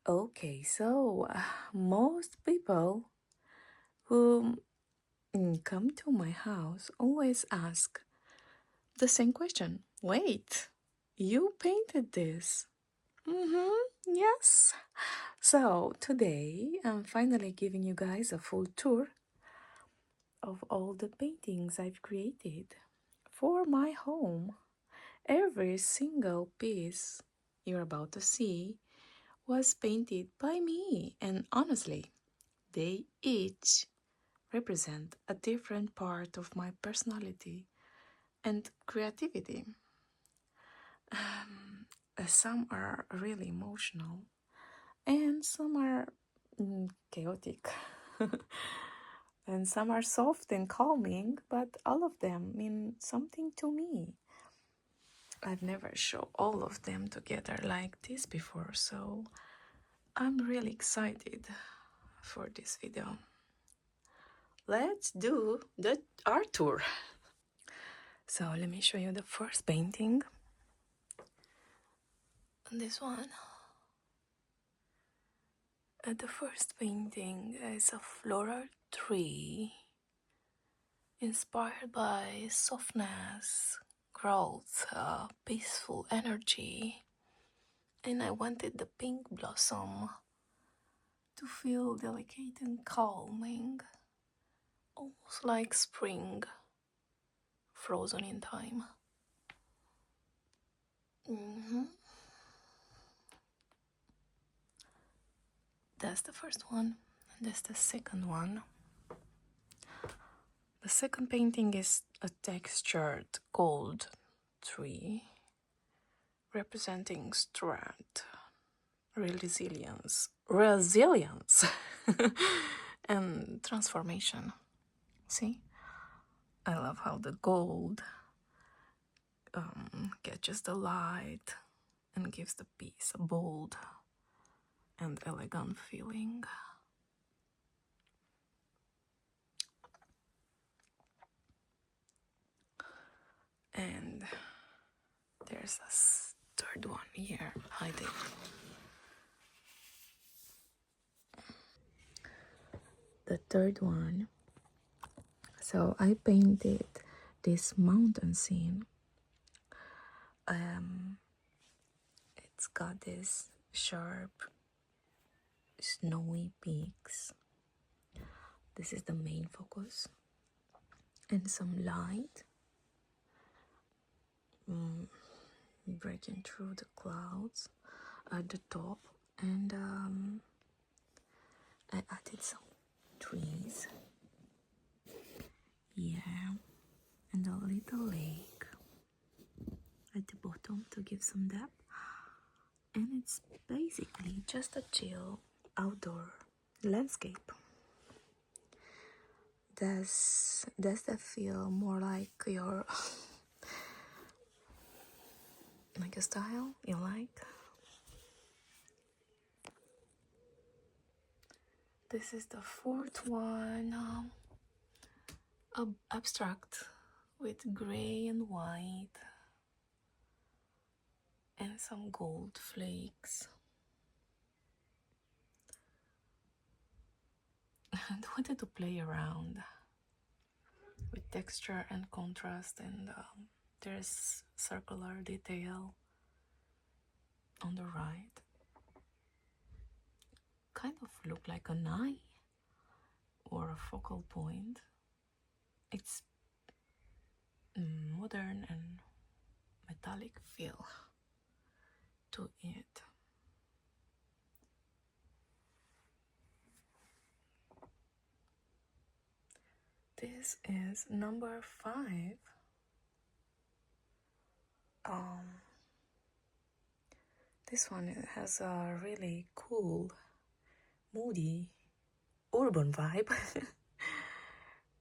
Okay, so most people who come to my house always ask the same question. Wait, you painted this? Yes. So today I'm finally giving you guys a full tour of all the paintings I've created for my home. Every single piece you're about to see was painted by me, and honestly, they each represent a different part of my personality and creativity. Some are really emotional, and some are chaotic, and some are soft and calming, but all of them mean something to me. I've never shown all of them together like this before, so I'm really excited for this video. Let's do the art tour. So let me show you the first painting. This one. The first painting is a floral tree inspired by softness, growth, peaceful energy. And I wanted the pink blossom to feel delicate and calming, almost like spring, frozen in time. That's the first one, and that's the second one. The second painting is a textured gold tree representing strength, resilience, and transformation. See, I love how the gold catches the light and gives the piece a bold and elegant feeling. And there's a third one here hiding. The third one. So I painted this mountain scene. It's got this sharp, snowy peaks. This is the main focus, and some light breaking through the clouds at the top, and I added some trees, yeah, and a little lake at the bottom to give some depth. And it's basically just a chill outdoor landscape. Does that feel more like your like a style you like? This is the fourth one, abstract with gray and white and some gold flakes. And wanted to play around with texture and contrast, and there's circular detail on the right. Kind of look like an eye or a focal point. It's modern and metallic feel to it. This is number 5. This one has a really cool, moody, urban vibe.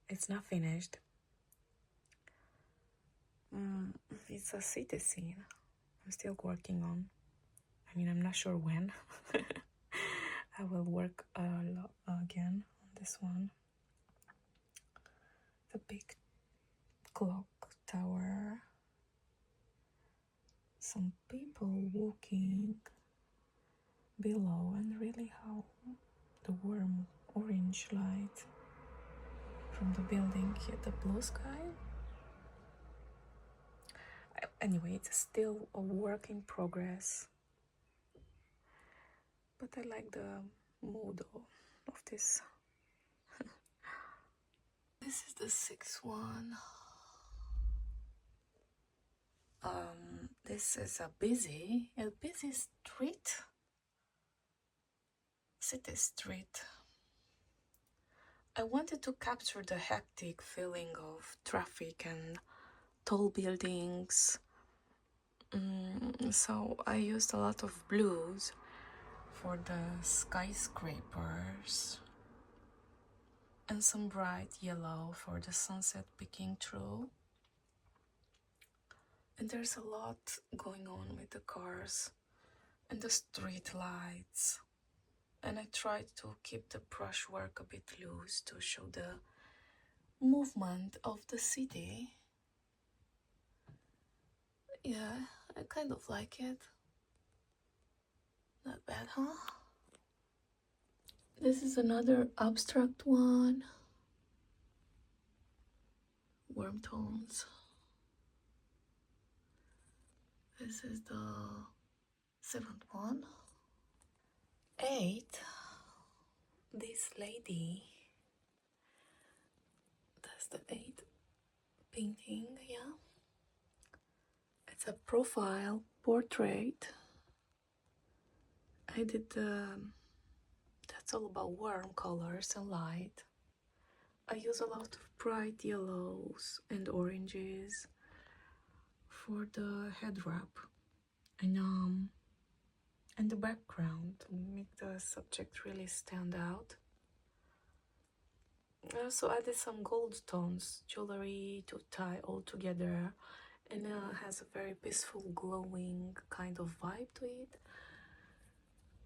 It's not finished. It's a city scene I'm still working on. I mean, I'm not sure when. I will work a lot again on this one. The big clock tower. Some people walking below, and really how the warm orange light from the building hit the blue sky. Anyway, it's still a work in progress, but I like the mood of this. This is the sixth one. This is a busy street, city street. I wanted to capture the hectic feeling of traffic and tall buildings. So I used a lot of blues for the skyscrapers and some bright yellow for the sunset peeking through. And there's a lot going on with the cars and the street lights. And I tried to keep the brushwork a bit loose to show the movement of the city. Yeah, I kind of like it. Not bad, huh? This is another abstract one. Warm tones. This is the seventh one. 8. This lady. That's the 8th painting, yeah. It's a profile portrait. I did that's all about warm colors and light. I use a lot of bright yellows and oranges for the head wrap and the background to make the subject really stand out. I also added some gold tones, jewelry to tie all together, and has a very peaceful, glowing kind of vibe to it.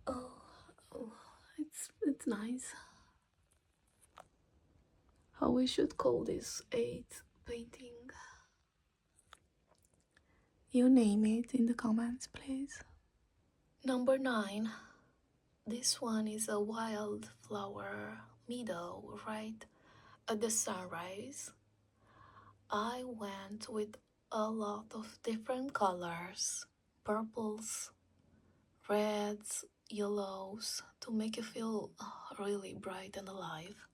Oh, it's nice. How we should call this 8th painting? You name it in the comments, please. Number 9. This one is a wildflower meadow right at the sunrise. I went with a lot of different colors, purples, reds, yellows, to make it feel really bright and alive.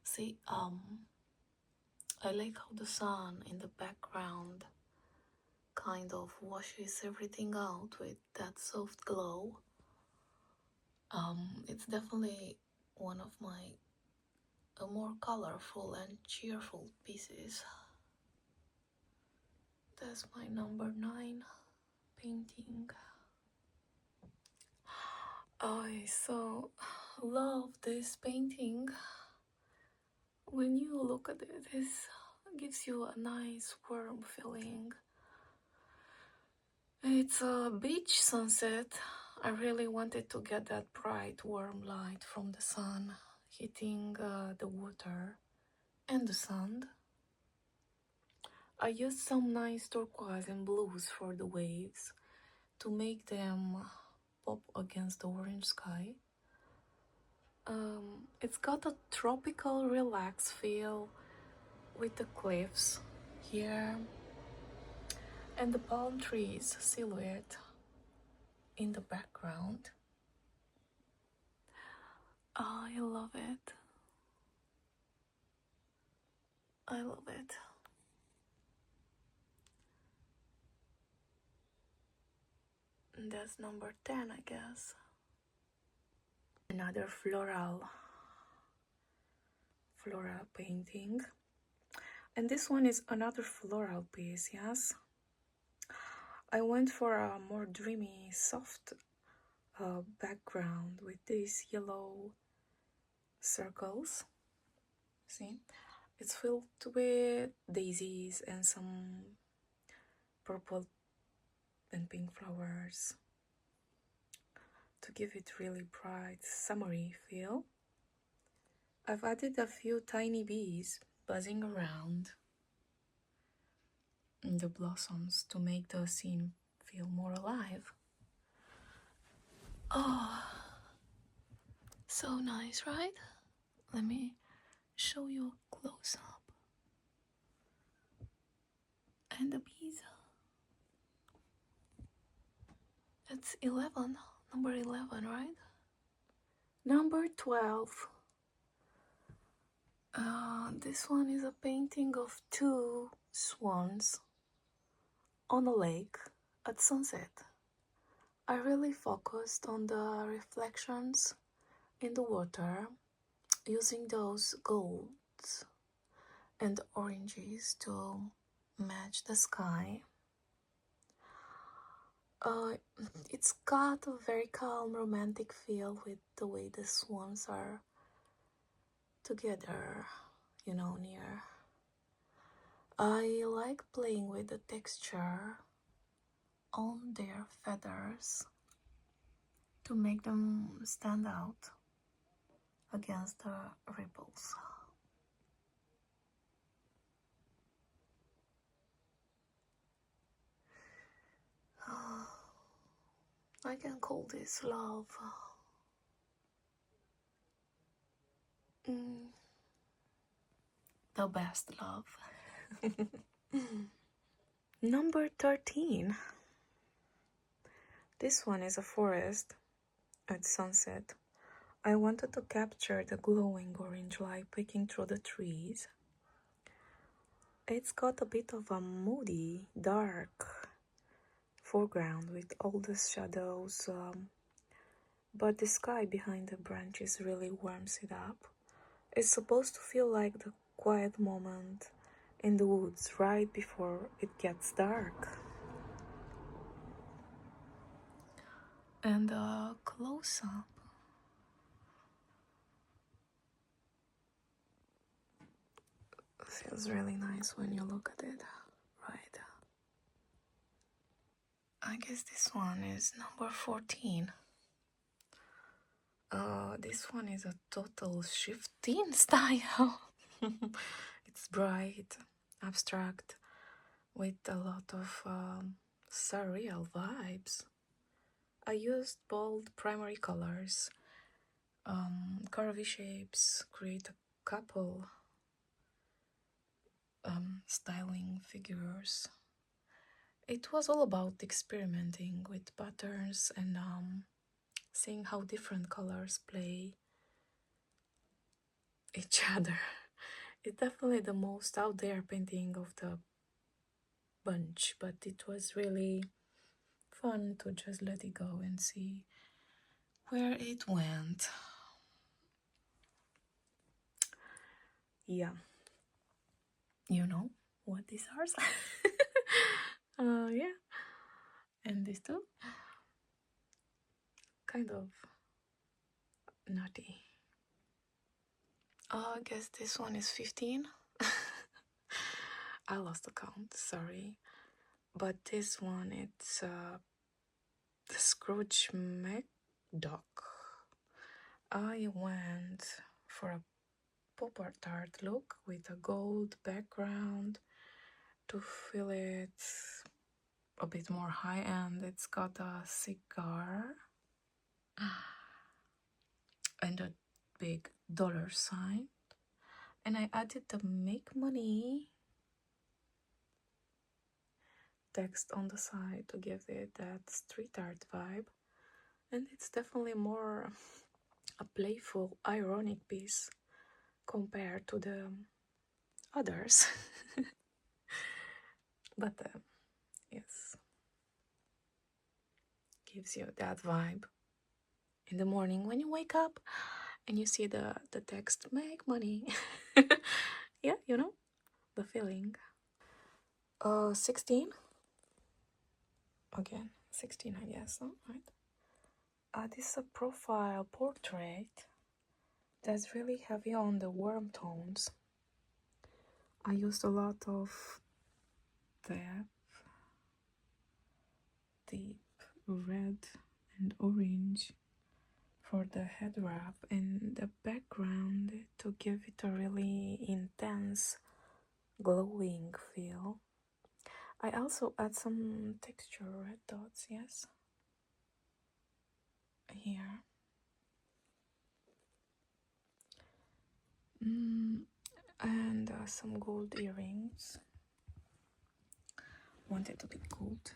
See, I like how the sun in the background kind of washes everything out with that soft glow. It's definitely one of my more colorful and cheerful pieces. That's my number 9 painting. I so love this painting. When you look at it, this gives you a nice warm feeling. It's a beach sunset. I really wanted to get that bright warm light from the sun hitting the water and the sand. I used some nice turquoise and blues for the waves to make them pop against the orange sky. It's got a tropical, relaxed feel with the cliffs here and the palm trees silhouette in the background. I love it. I love it. And that's number 10, I guess. Another floral painting. And this one is another floral piece, yes. I went for a more dreamy, soft background with these yellow circles. See? It's filled with daisies and some purple and pink flowers to give it really bright, summery feel. I've added a few tiny bees buzzing around in the blossoms to make the scene feel more alive. Oh, so nice, right? Let me show you a close up. And the bees. It's 11, number 11, right? Number 12. This one is a painting of two swans on a lake at sunset. I really focused on the reflections in the water using those golds and oranges to match the sky. Uh, it's got a very calm, romantic feel with the way the swans are together, you know, near. I like playing with the texture on their feathers to make them stand out against the ripples. I can call this love. Mm, the best love. Number 13. This one is a forest at sunset. I wanted to capture the glowing orange light peeking through the trees. It's got a bit of a moody, dark foreground with all the shadows, but the sky behind the branches really warms it up. It's supposed to feel like the quiet moment in the woods right before it gets dark. And a close up. Feels really nice when you look at it, right? I guess this one is number 14. This one is a total shift in style. It's bright, abstract, with a lot of surreal vibes. I used bold primary colors, curvy shapes, create a couple styling figures. It was all about experimenting with patterns and seeing how different colors play each other. It's definitely the most out there painting of the bunch, but it was really fun to just let it go and see where it went. Yeah, you know what these are. Yeah, and this too, kind of naughty. I guess this one is 15. I lost the count, sorry. But this one, it's the Scrooge McDuck. I went for a pop art look with a gold background to feel it a bit more high end. It's got a cigar and a big dollar sign. And I added the make money text on the side to give it that street art vibe. And it's definitely more a playful, ironic piece compared to the others. But yes, gives you that vibe in the morning when you wake up and you see the text make money. Yeah, you know the feeling. 16 again, 16 I guess, no? Right. This is a profile portrait that's really heavy on the warm tones. I used a lot of depth, deep red and orange for the head wrap and the background to give it a really intense glowing feel. I also add some texture red dots, yes. here. And some gold earrings. Want it to be gold.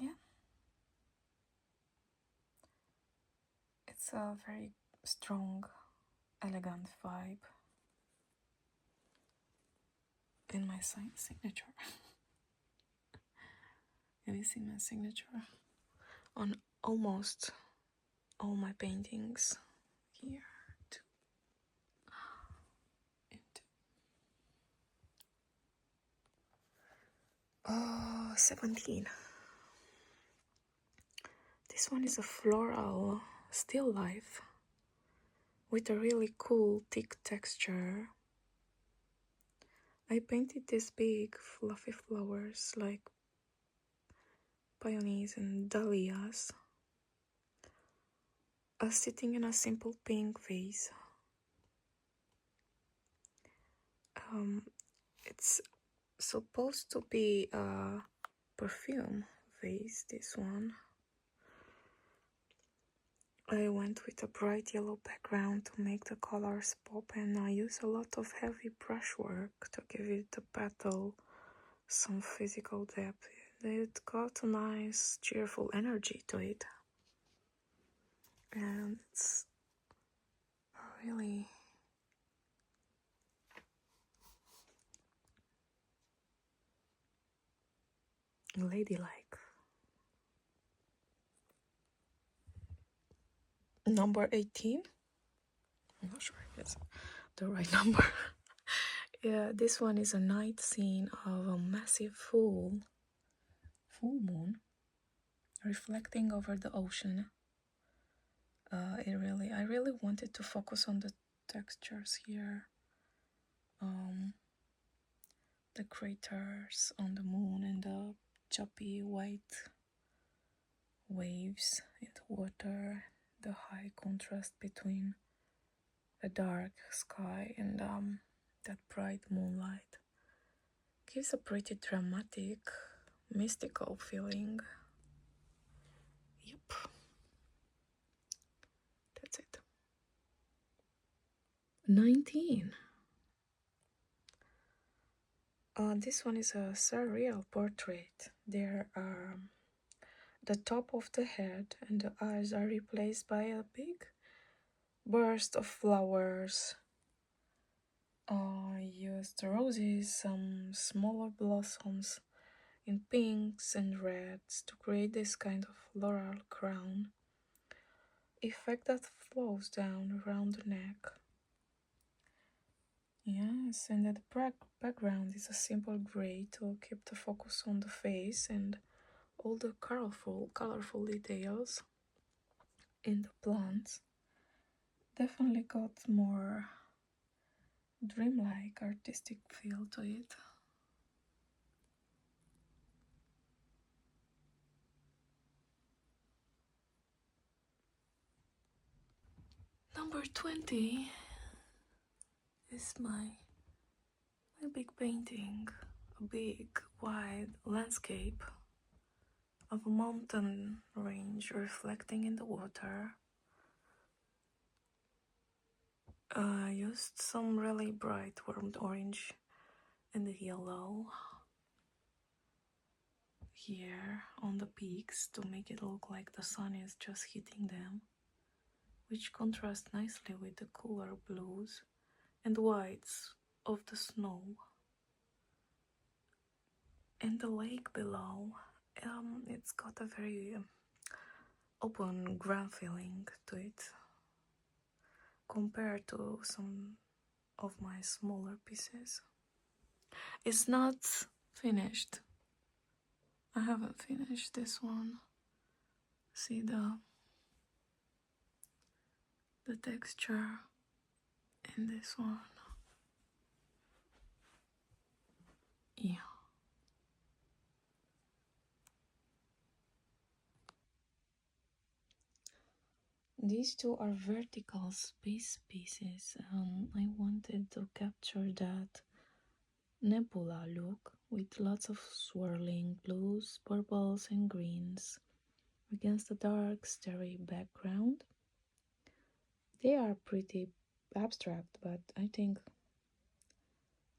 Yeah. It's a very strong, elegant vibe. In my signature. Have you seen my signature? On almost all my paintings. Here, too. Oh, 17. This one is a floral still life with a really cool thick texture. I painted these big fluffy flowers like peonies and dahlias sitting in a simple pink vase. It's supposed to be a perfume vase, this one. I went with a bright yellow background to make the colors pop, and I use a lot of heavy brushwork to give it the petal some physical depth. It got a nice cheerful energy to it, and it's really ladylike. Number 18? I'm not sure if it's the right number. Yeah, this one is a night scene of a massive full moon reflecting over the ocean. I really wanted to focus on the textures here. The craters on the moon and the choppy white waves in the water, the high contrast between a dark sky and that bright moonlight gives a pretty dramatic, mystical feeling. Yep, that's it. 19. This one is a surreal portrait. There are the top of the head and the eyes are replaced by a big burst of flowers. I used roses, some smaller blossoms in pinks and reds to create this kind of floral crown effect that flows down around the neck. Yes, and the background is a simple gray to keep the focus on the face and all the colorful details in the plants. Definitely got more dreamlike artistic feel to it. Number 20 is my big painting, a big wide landscape of a mountain range reflecting in the water. I used some really bright warm orange and yellow here on the peaks to make it look like the sun is just hitting them, which contrasts nicely with the cooler blues and whites of the snow. And the lake below, it's got a very open grand feeling to it compared to some of my smaller pieces. It's not finished. I haven't finished this one. See the texture in this one. Yeah. These two are vertical space pieces. I wanted to capture that Nebula look with lots of swirling blues, purples, and greens against a dark, starry background. They are pretty abstract, but I think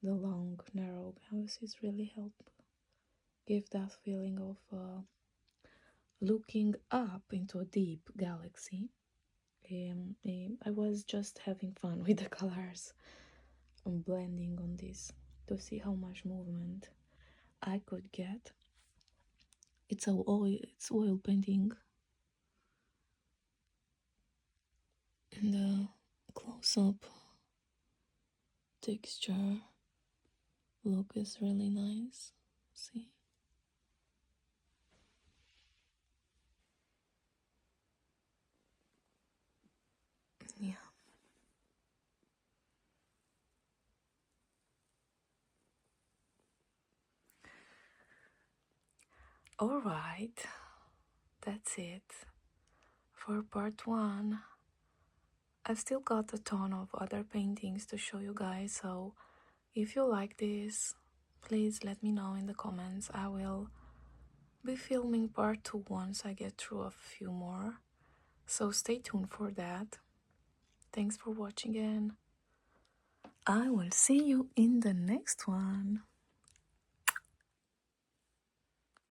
the long, narrow canvases really help give that feeling of looking up into a deep galaxy. I was just having fun with the colors and blending on this to see how much movement I could get. It's oil painting, and the close-up texture look is really nice. See? Yeah. All right, that's it for part one. I've still got a ton of other paintings to show you guys, so if you like this, please let me know in the comments. I will be filming part two once I get through a few more, so stay tuned for that. Thanks for watching, and I will see you in the next one.